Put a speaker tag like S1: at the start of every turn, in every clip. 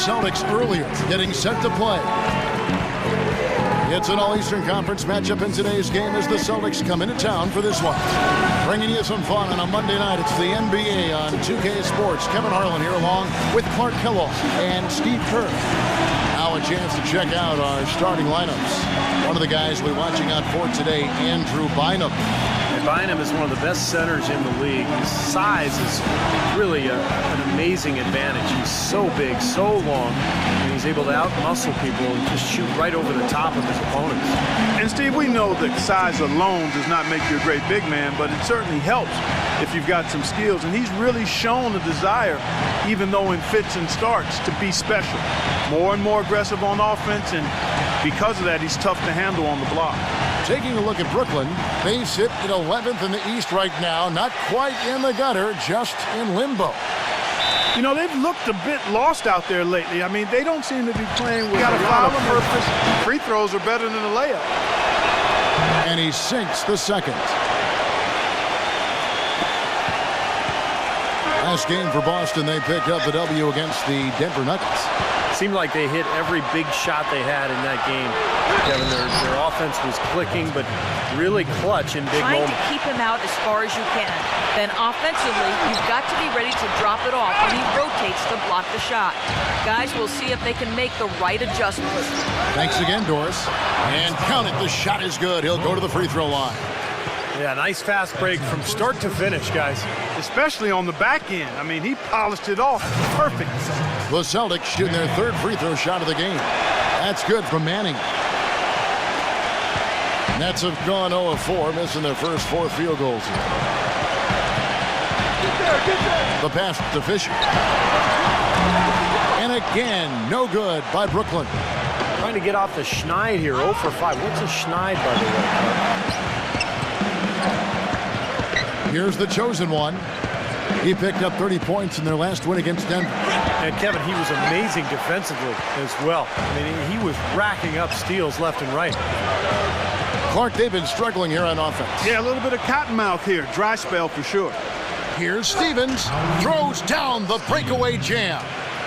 S1: Celtics earlier, getting set to play. It's an All-Eastern Conference matchup in today's game as the Celtics come into town for this one. Bringing you some fun on a Monday night. It's the NBA on 2K Sports. Kevin Harlan here along with Clark Kellogg and Steve Kerr. Now a chance to check out our starting lineups. One of the guys we're watching out for today, Andrew Bynum.
S2: Bynum is one of the best centers in the league. His size is really an amazing advantage. He's so big, so long, and he's able to out-muscle people and just shoot right over the top of his opponents.
S3: And Steve, we know that size alone does not make you a great big man, but it certainly helps if you've got some skills. And he's really shown a desire, even though in fits and starts, to be special. More and more aggressive on offense, and because of that, he's tough to handle on the block.
S1: Taking a look at Brooklyn, they sit at 11th in the East right now. Not quite in the gutter, just in limbo.
S3: You know, they've looked a bit lost out there lately. I mean, they don't seem to be playing with a lot of purpose. Free throws are better than a layup.
S1: And he sinks the second. Last game for Boston, they picked up the W against the Denver Nuggets.
S2: Seemed like they hit every big shot they had in that game. Kevin, their offense was clicking, but really clutch in big moments.
S4: Trying to keep him out as far as you can. Then offensively, you've got to be ready to drop it off when he rotates to block the shot. Guys will see if they can make the right adjustments.
S1: Thanks again, Doris. And count it, the shot is good. He'll go to the free throw line.
S2: Yeah, nice fast break from start to finish, guys.
S3: Especially on the back end. I mean, he polished it off. Perfect.
S1: The Celtics shooting their third free throw shot of the game. That's good from Manning. Nets have gone 0 of 4, missing their first 4 field goals here. The pass to Fisher. And again, no good by Brooklyn.
S2: Trying to get off the schneid here, 0 for 5. What's a schneid, by the way?
S1: Here's the chosen one. He picked up 30 points in their last win against Denver.
S2: And Kevin, he was amazing defensively as well. I mean, he was racking up steals left and right.
S1: Clark, they've been struggling here on offense.
S3: Yeah, a little bit of cottonmouth here. Dry spell for sure.
S1: Here's Stevens. Throws down the breakaway jam.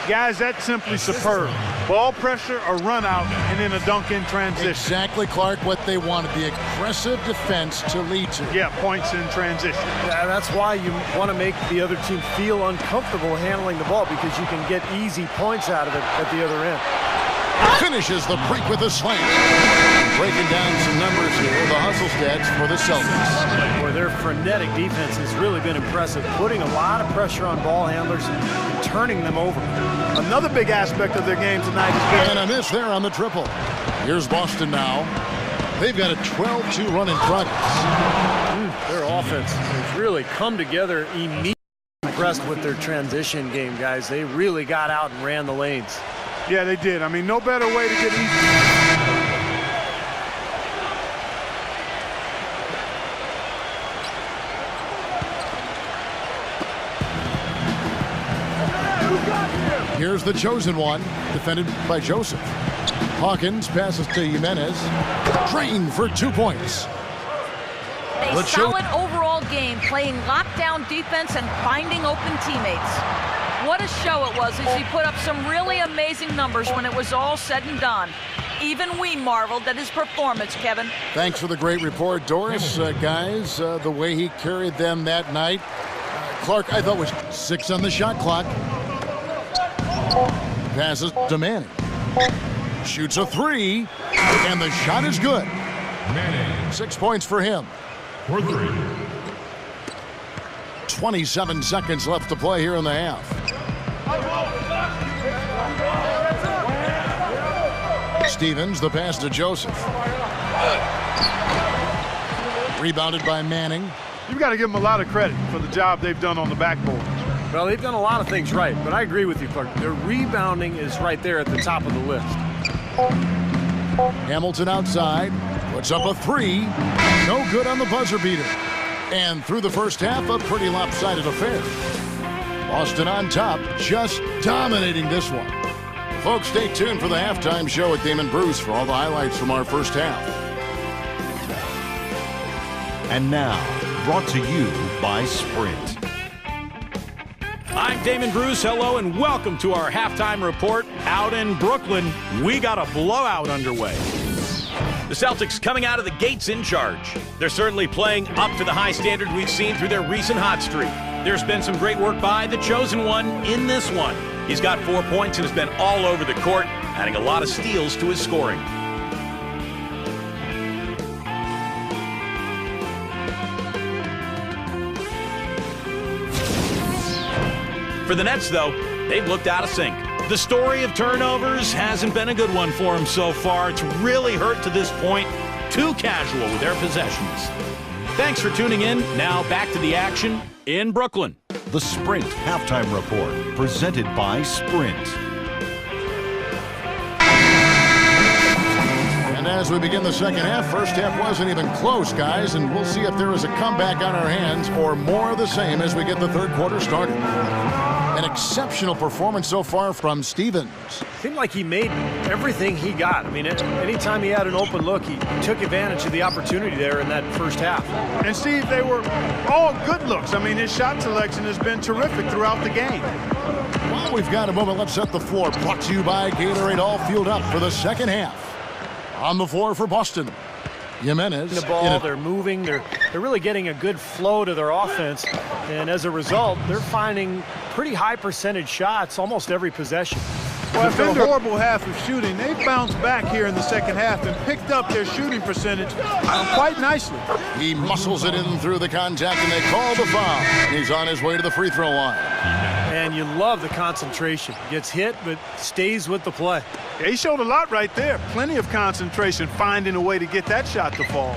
S3: Guys, that's simply superb. Ball pressure, a run out, and then a dunk in transition.
S1: Exactly, Clark, what they wanted. The aggressive defense to lead to.
S3: Yeah, points in transition.
S2: Yeah, that's why you want to make the other team feel uncomfortable handling the ball, because you can get easy points out of it at the other end.
S1: Finishes the break with a slam. Breaking down some numbers here, the hustle stats for the Celtics.
S2: Where their frenetic defense has really been impressive, putting a lot of pressure on ball handlers and turning them over.
S3: Another big aspect of their game tonight is
S1: and a miss there on the triple. Here's Boston now. They've got a 12-2 run in progress.
S2: Their offense has really come together immediately. Impressed with their transition game, guys. They really got out and ran the lanes.
S3: Yeah, they did. I mean, no better way to get easy.
S1: Here's the chosen one, defended by Joseph. Hawkins passes to Jimenez. Drain for 2 points.
S4: A solid overall game, playing lockdown defense and finding open teammates. What a show it was as he put up some really amazing numbers when it was all said and done. Even we marveled at his performance, Kevin.
S1: Thanks for the great report, Doris. Guys, the way he carried them that night. Clark, I thought, was 6 on the shot clock. Passes to Manning. Shoots a 3, and the shot is good. 6 points for him.
S5: For 3.
S1: 27 seconds left to play here in the half. Stevens, the pass to Joseph. Rebounded by Manning.
S3: You've got to give them a lot of credit for the job they've done on the backboard.
S2: Well, they've done a lot of things right, but I agree with you, Clark. Their rebounding is right there at the top of the list.
S1: Hamilton outside, puts up a 3. No good on the buzzer beater. And through the first half, a pretty lopsided affair. Boston on top, just dominating this one. Folks, stay tuned for the halftime show at Damon Bruce for all the highlights from our first half.
S6: And now, brought to you by Sprint.
S5: I'm Damon Bruce. Hello and welcome to our halftime report out in Brooklyn. We got a blowout underway. The Celtics coming out of the gates in charge. They're certainly playing up to the high standard we've seen through their recent hot streak. There's been some great work by the chosen one in this one. He's got 4 points and has been all over the court, adding a lot of steals to his scoring. For the Nets, though, they've looked out of sync. The story of turnovers hasn't been a good one for them so far. It's really hurt to this point. Too casual with their possessions. Thanks for tuning in. Now back to the action in Brooklyn.
S6: The Sprint Halftime Report, presented by Sprint.
S1: And as we begin the second half, first half wasn't even close, guys, and we'll see if there is a comeback on our hands or more of the same as we get the third quarter started. An exceptional performance so far from Seasonz.
S2: Seemed like he made everything he got. I mean, anytime he had an open look, he took advantage of the opportunity there in that first half.
S3: And Steve, they were all good looks. I mean, his shot selection has been terrific throughout the game.
S1: Well, we've got a moment. Let's set the floor. Brought to you by Gatorade, all fueled up for the second half. On the floor for Boston, Jimenez.
S2: The ball, they're moving, they're really getting a good flow to their offense, and as a result, they're finding pretty high percentage shots almost every possession.
S3: Well, after a horrible half of shooting, they bounced back here in the second half and picked up their shooting percentage quite nicely.
S1: He muscles it in through the contact, and they call the foul. He's on his way to the free throw line.
S2: And you love the concentration. Gets hit, but stays with the play.
S3: Yeah, he showed a lot right there. Plenty of concentration, finding a way to get that shot to fall.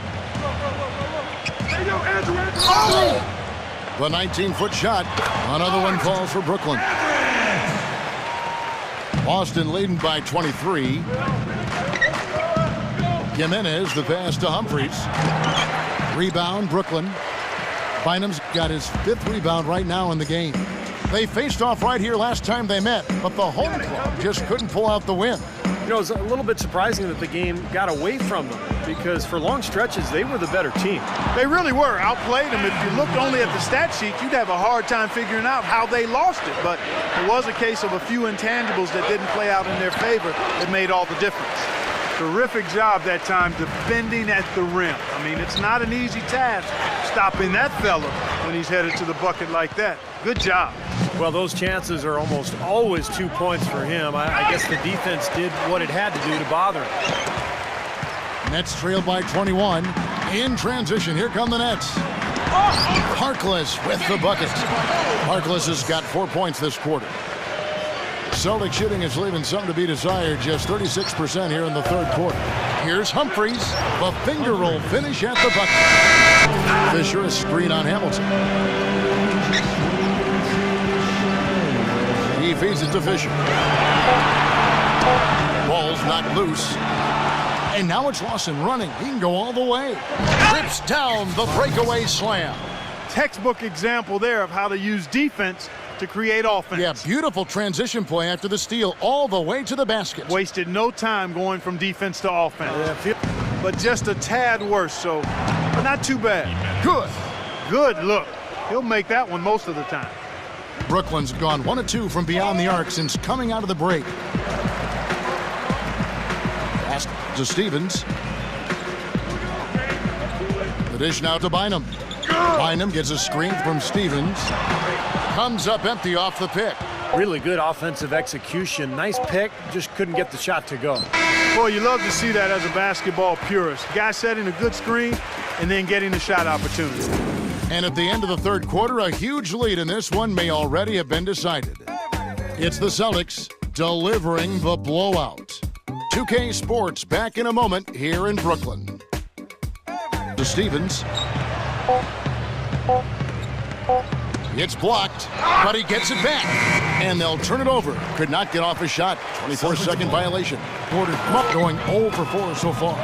S1: The 19-foot shot. Another one falls for Brooklyn. Boston leading by 23. Jimenez, the pass to Humphries. Rebound, Brooklyn. Bynum's got his 5th rebound right now in the game. They faced off right here last time they met, but the home club just couldn't pull out the win.
S2: You know, it's a little bit surprising that the game got away from them because for long stretches, they were the better team.
S3: They really were. Outplayed them. If you looked only at the stat sheet, you'd have a hard time figuring out how they lost it. But it was a case of a few intangibles that didn't play out in their favor that made all the difference. Terrific job that time defending at the rim. I mean, it's not an easy task stopping that fella when he's headed to the bucket like that. Good job.
S2: Well, those chances are almost always 2 points for him. I guess the defense did what it had to do to bother him.
S1: Nets trailed by 21. In transition, here come the Nets. Harkless with the bucket. Harkless has got 4 points this quarter. Celtic shooting is leaving something to be desired, just 36% here in the third quarter. Here's Humphries, the finger roll finish at the bucket. Fisher is screen on Hamilton. He feeds it to Fisher. Ball's not loose. And now it's Lawson running. He can go all the way. Rips down the breakaway slam.
S3: Textbook example there of how to use defense to create offense.
S1: Yeah, beautiful transition play after the steal all the way to the basket.
S3: Wasted no time going from defense to offense. But just a tad worse, so not too bad. Good look. He'll make that one most of the time.
S1: Brooklyn's gone 1 of 2 from beyond the arc since coming out of the break. Pass to Stevens. The dish now to Bynum. Bynum gets a screen from Stevens. Comes up empty off the pick.
S2: Really good offensive execution. Nice pick, just couldn't get the shot to go.
S3: Boy, you love to see that as a basketball purist. Guy setting a good screen and then getting the shot opportunity.
S1: And at the end of the third quarter, a huge lead in this one may already have been decided. It's the Celtics delivering the blowout. 2K Sports back in a moment here in Brooklyn. To Stevens. It's blocked, but he gets it back. And they'll turn it over. Could not get off his shot. 24-second violation. Porter going 0 for 4 so far.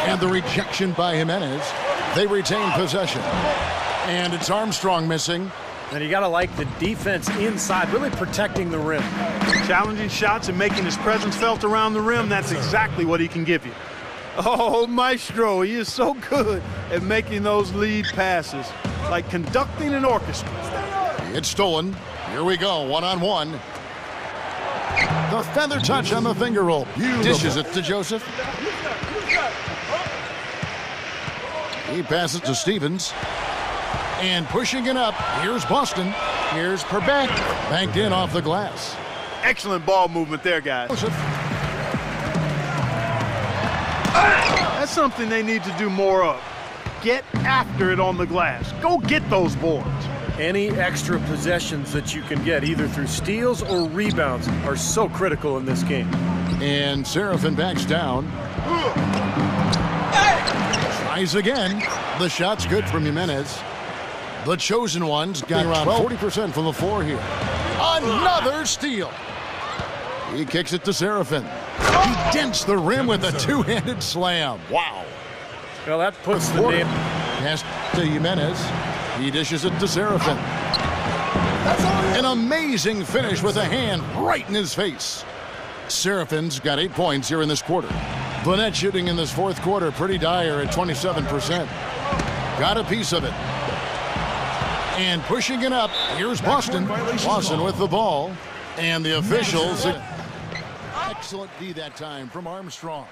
S1: And the rejection by Jimenez. They retain possession. And it's Armstrong missing.
S2: And you got to like the defense inside, really protecting the rim.
S3: Challenging shots and making his presence felt around the rim, that's exactly what he can give you. Oh, Maestro, he is so good at making those lead passes, like conducting an orchestra.
S1: It's stolen. Here we go, one-on-one. The feather touch on the finger roll. Dishes it to Joseph. He passes to Stevens. And pushing it up, here's Boston. Here's Perbeck. Banked in off the glass.
S3: Excellent ball movement there, guys.
S1: Joseph.
S3: That's something they need to do more of. Get after it on the glass. Go get those boards.
S2: Any extra possessions that you can get, either through steals or rebounds, are so critical in this game.
S1: And Seraphin backs down. Tries again. The shot's good from Jimenez. The chosen ones got around 40% from the floor here. Another steal. He kicks it to Seraphin. He dents the rim with a two-handed slam. Wow.
S2: Well, that puts the name.
S1: Pass to Jimenez. He dishes it to Seraphin. An amazing finish with a hand right in his face. Seraphin's got 8 points here in this quarter. The net shooting in this fourth quarter pretty dire at 27%. Got a piece of it. And pushing it up, here's Boston. Boston with the ball. And the officials. Excellent D that time from Armstrong.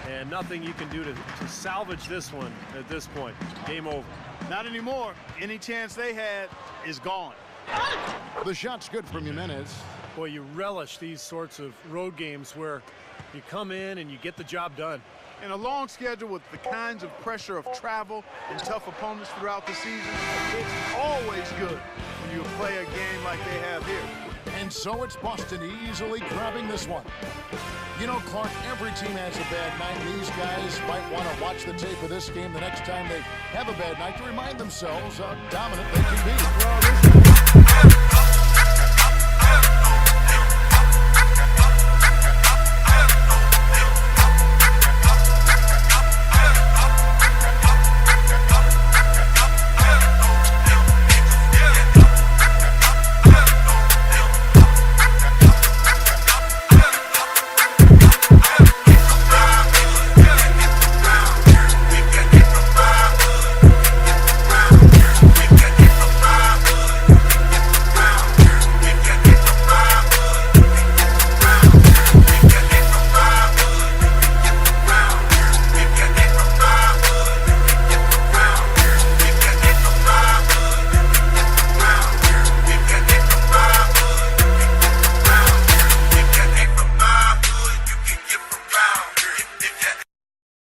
S2: And nothing you can do to salvage this one at this point. Game over.
S3: Not anymore. Any chance they had is gone.
S1: The shot's good from Jimenez.
S2: Boy, you relish these sorts of road games where you come in and you get the job done.
S3: In a long schedule with the kinds of pressure of travel and tough opponents throughout the season, it's always good when you play a game like they have here.
S1: And so it's Boston easily grabbing this one. You know, Clark, every team has a bad night. These guys might want to watch the tape of this game the next time they have a bad night to remind themselves how dominant they can be.